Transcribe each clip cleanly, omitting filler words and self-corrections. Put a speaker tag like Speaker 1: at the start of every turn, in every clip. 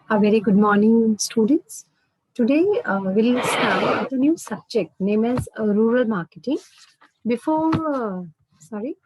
Speaker 1: A very good morning, students. Today, we'll start with a new subject named as rural marketing. Before, sorry,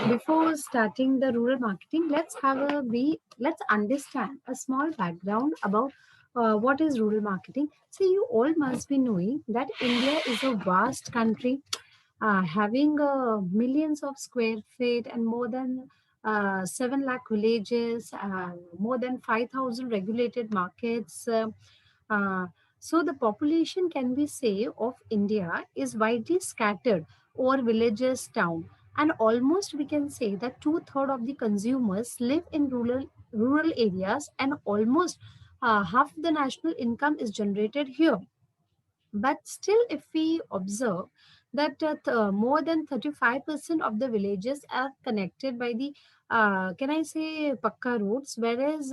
Speaker 1: before starting the rural marketing, let's understand a small background about what is rural marketing. So, you all must be knowing that India is a vast country having millions of square feet and more than 7 lakh villages, more than 5,000 regulated markets. Uh, so the population can be say of India is widely scattered over villages, town, and almost we can say that two-thirds of the consumers live in rural areas, and almost half the national income is generated here. But still, if we observe that more than 35% of the villages are connected by the, can I say, Pakka roads, whereas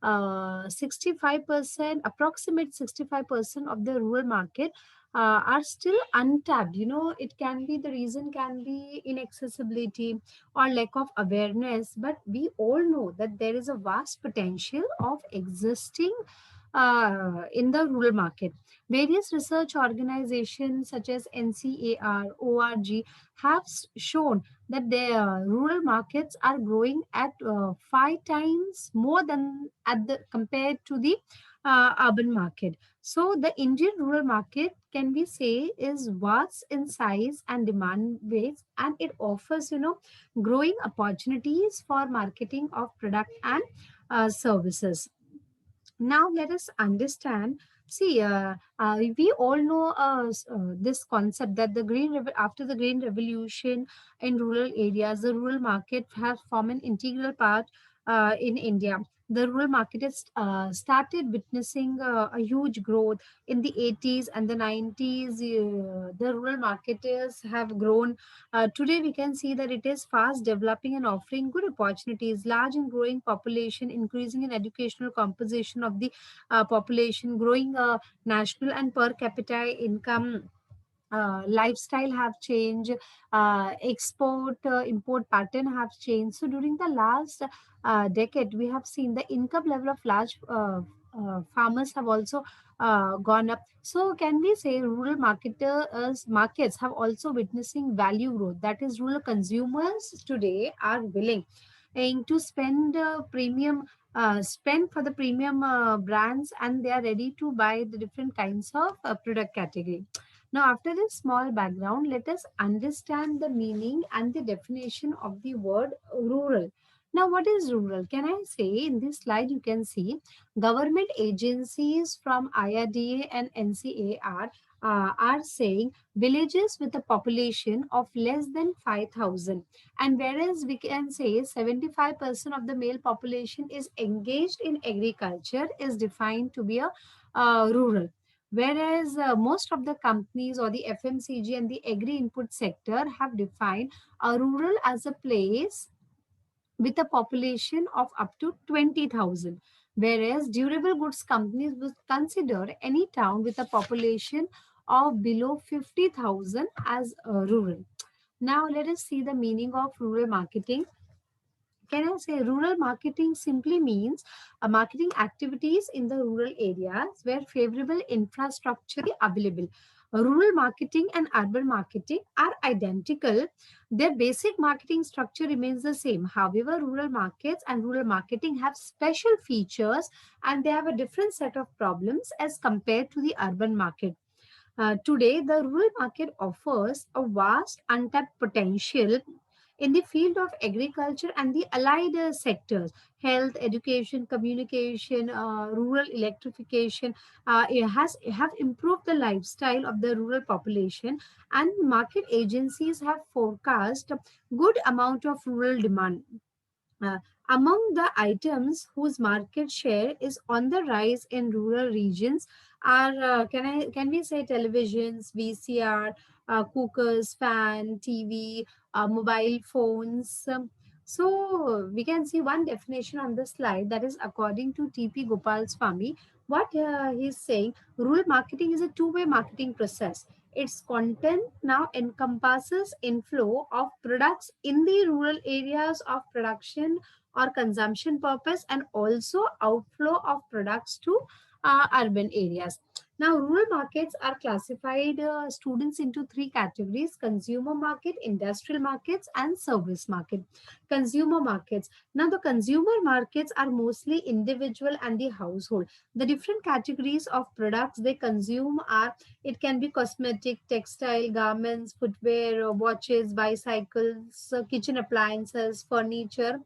Speaker 1: 65%, approximate 65% of the rural market are still untapped. It can be the reason can be inaccessibility or lack of awareness, but we all know that there is a vast potential of existing in the rural market. Various research organizations such as NCAR, ORG have shown that the rural markets are growing at 5 times more than at the compared to the urban market. So the Indian rural market can we say is vast in size and demand base, and it offers growing opportunities for marketing of product and services. Now let us understand. See, we all know this concept that after the green revolution in rural areas, the rural market has formed an integral part in India. The rural market has started witnessing a huge growth in the 80s and the 90s. The rural marketers have grown. Today, we can see that it is fast developing and offering good opportunities, large and growing population, increasing in educational composition of the population, growing national and per capita income. Lifestyle have changed, export import pattern have changed. So during the last decade, we have seen the income level of large farmers have also gone up. So can we say rural markets have also witnessing value growth? That is, rural consumers today are willing to spend for the premium brands, and they are ready to buy the different kinds of product category. Now, after this small background, let us understand the meaning and the definition of the word rural. Now, what is rural? Can I say in this slide, you can see government agencies from IRDA and NCAR are saying villages with a population of less than 5,000. And whereas we can say 75% of the male population is engaged in agriculture is defined to be a rural. Whereas most of the companies or the FMCG and the agri input sector have defined a rural as a place with a population of up to 20,000. Whereas durable goods companies would consider any town with a population of below 50,000 as rural. Now, let us see the meaning of rural marketing. Can I say rural marketing simply means marketing activities in the rural areas where favorable infrastructure is available. Rural marketing and urban marketing are identical. Their basic marketing structure remains the same. However, rural markets and rural marketing have special features, and they have a different set of problems as compared to the urban market. Today, the rural market offers a vast untapped potential in the field of agriculture and the allied sectors: health, education, communication, rural electrification. It have improved the lifestyle of the rural population, and market agencies have forecast good amount of rural demand. uh, Among the items whose market share is on the rise in rural regions are can we say televisions, VCR, cookers, fan, TV, mobile phones. So we can see one definition on the slide, that is according to TP Gopal Swami. What he's saying, rural marketing is a two-way marketing process. Its content now encompasses inflow of products in the rural areas of production or consumption purpose, and also outflow of products to urban areas. Now, rural markets are classified students into three categories: consumer market, industrial markets, and service market. Consumer markets. Now, the consumer markets are mostly individual and the household. The different categories of products they consume are: it can be cosmetic, textile, garments, footwear, watches, bicycles, kitchen appliances, furniture,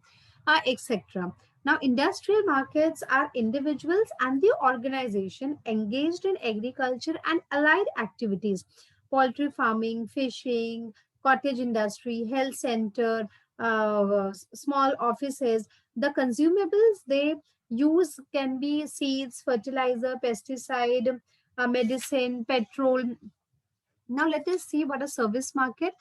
Speaker 1: etc. Now, industrial markets are individuals and the organization engaged in agriculture and allied activities: poultry farming, fishing, cottage industry, health center, small offices. The consumables they use can be seeds, fertilizer, pesticide, medicine, petrol. Now let us see what a service market.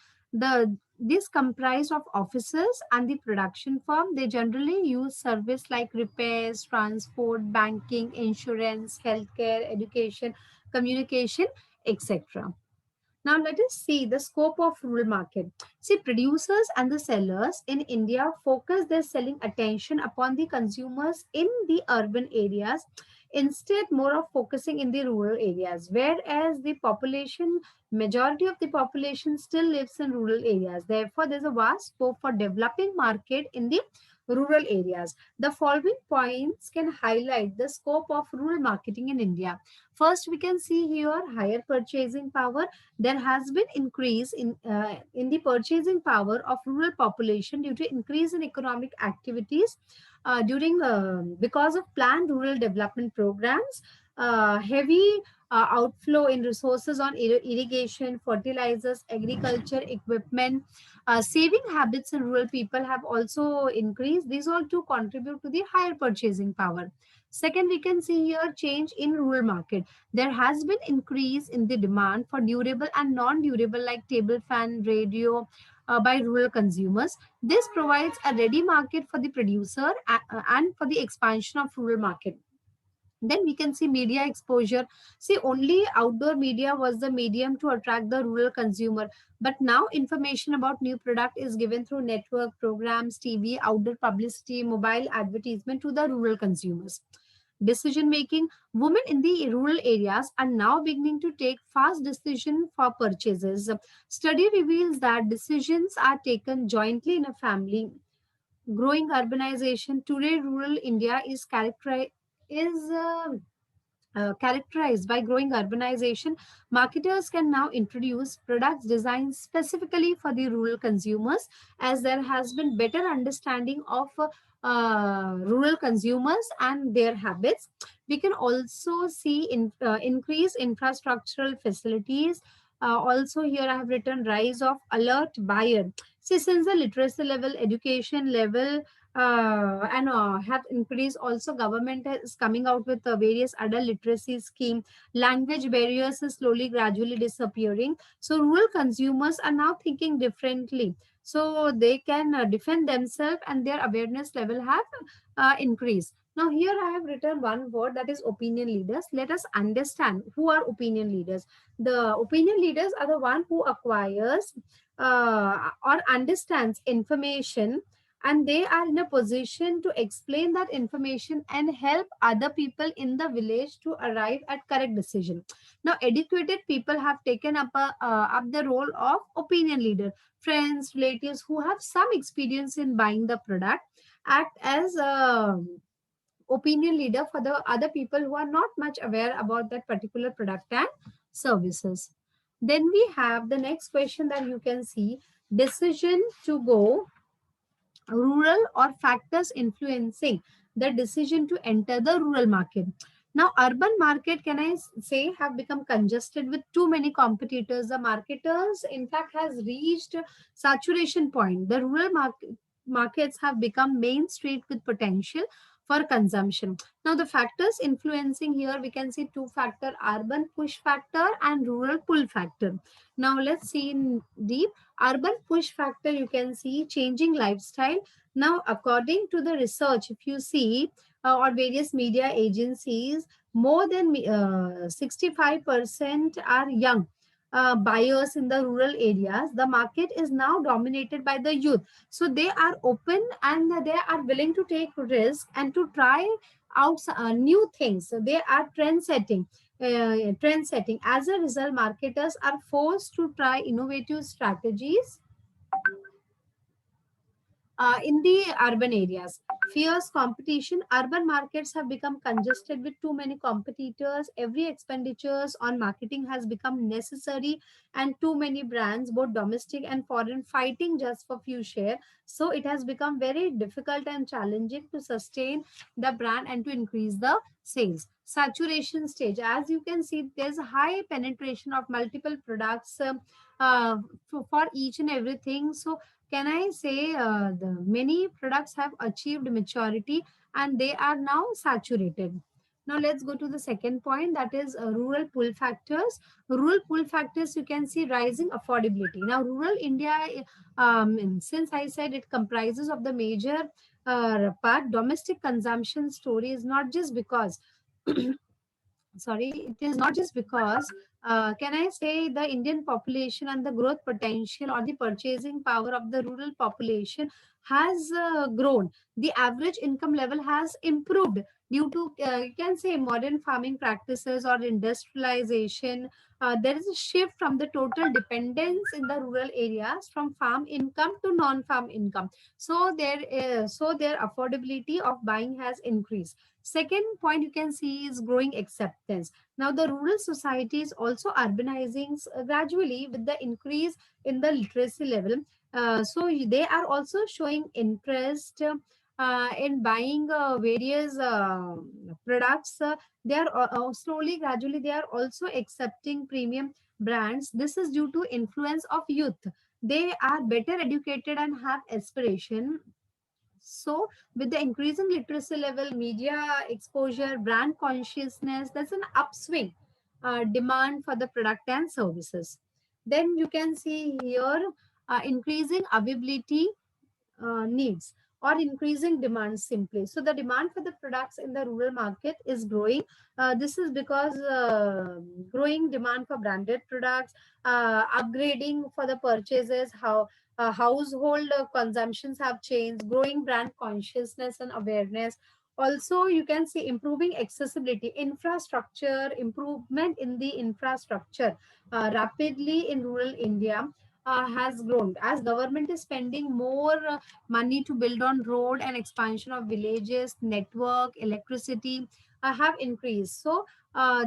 Speaker 1: This comprised of offices and the production firm. They generally use service like repairs, transport, banking, insurance, healthcare, education, communication, etc. Now let us see the scope of rural market. See, producers and the sellers in India focus their selling attention upon the consumers in the urban areas, instead more of focusing in the rural areas, whereas the population, majority of the population still lives in rural areas. Therefore, there's a vast scope for developing market in the rural areas. The following points can highlight the scope of rural marketing in India. First, we can see here higher purchasing power. There has been increase in the purchasing power of rural population due to increase in economic activities during because of planned rural development programs, heavy outflow in resources on irrigation, fertilizers, agriculture equipment. Saving habits in rural people have also increased. These all to contribute to the higher purchasing power. Second, we can see here change in rural market. There has been increase in the demand for durable and non-durable like table fan, radio by rural consumers. This provides a ready market for the producer and for the expansion of rural market. Then we can see media exposure. See, only outdoor media was the medium to attract the rural consumer, but now information about new product is given through network programs, TV, outdoor publicity, mobile advertisement to the rural consumers. Decision making. Women in the rural areas are now beginning to take fast decision for purchases. Study reveals that decisions are taken jointly in a family. Growing urbanization. Today rural India is characterized by growing urbanization. Marketers can now introduce products designed specifically for the rural consumers, as there has been better understanding of rural consumers and their habits. We can also see increased infrastructural facilities. Also, here I have written rise of alert buyer. See, since the literacy level, education level, and have increased. Also, government is coming out with various adult literacy scheme. Language barriers is slowly gradually disappearing, so rural consumers are now thinking differently, so they can defend themselves and their awareness level have increased. Now here I have written one word, that is opinion leaders. Let us understand who are opinion leaders. The opinion leaders are the one who acquires or understands information, and they are in a position to explain that information and help other people in the village to arrive at correct decision. Now educated people have taken up the role of opinion leader. Friends, relatives who have some experience in buying the product act as opinion leader for the other people who are not much aware about that particular product and services. Then we have the next question that you can see: decision to go rural or factors influencing the decision to enter the rural market. Now, urban market, can I say, have become congested with too many competitors. The marketers, in fact, has reached saturation point. The rural markets have become main street with potential for consumption. Now, the factors influencing here, we can see two factor: urban push factor and rural pull factor. Now, let's see in deep. Urban push factor, you can see changing lifestyle. Now, according to the research, if you see or various media agencies, more than 65% are young. buyers in the rural areas, the market is now dominated by the youth. So they are open and they are willing to take risk and to try out new things. So they are trend setting. As a result, marketers are forced to try innovative strategies in the urban areas. Fierce competition. Urban markets have become congested with too many competitors. Every expenditures on marketing has become necessary, and too many brands, both domestic and foreign, fighting just for few share. So it has become very difficult and challenging to sustain the brand and to increase the sales. Saturation stage. As you can see, there's a high penetration of multiple products for each and everything. So can I say the many products have achieved maturity and they are now saturated. Now let's go to the second point, that is rural pull factors. Rural pull factors, you can see rising affordability. Now rural India, since I said it comprises of the major part, domestic consumption story is not just because sorry, it is not just because can I say the Indian population and the growth potential or the purchasing power of the rural population has grown. The average income level has improved due to you can say modern farming practices or industrialization. There is a shift from the total dependence in the rural areas from farm income to non-farm income. So their affordability of buying has increased. Second point you can see is growing acceptance. Now the rural society is also urbanizing gradually with the increase in the literacy level. So they are also showing interest in buying various products. They are slowly, gradually, they are also accepting premium brands. This is due to influence of youth. They are better educated and have aspiration. So, with the increasing literacy level, media exposure, brand consciousness, there's an upswing demand for the product and services. Then you can see here increasing availability needs or increasing demand simply. So the demand for the products in the rural market is growing. This is because growing demand for branded products, upgrading for the purchases, how household consumptions have changed, growing brand consciousness and awareness. Also, you can see improving accessibility, infrastructure, improvement in the infrastructure rapidly in rural India has grown as government is spending more money to build on road and expansion of villages, network, electricity have increased. So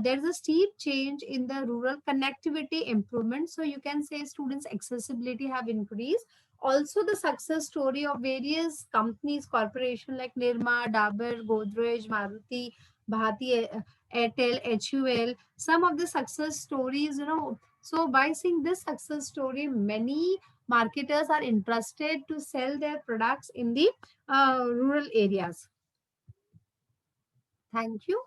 Speaker 1: there is a steep change in the rural connectivity improvement. So you can say students accessibility have increased. Also the success story of various companies, corporation like Nirma, Dabur, Godrej, Maruti, Bharti, Airtel, HUL, some of the success stories, so by seeing this success story, many marketers are interested to sell their products in the rural areas. Thank you.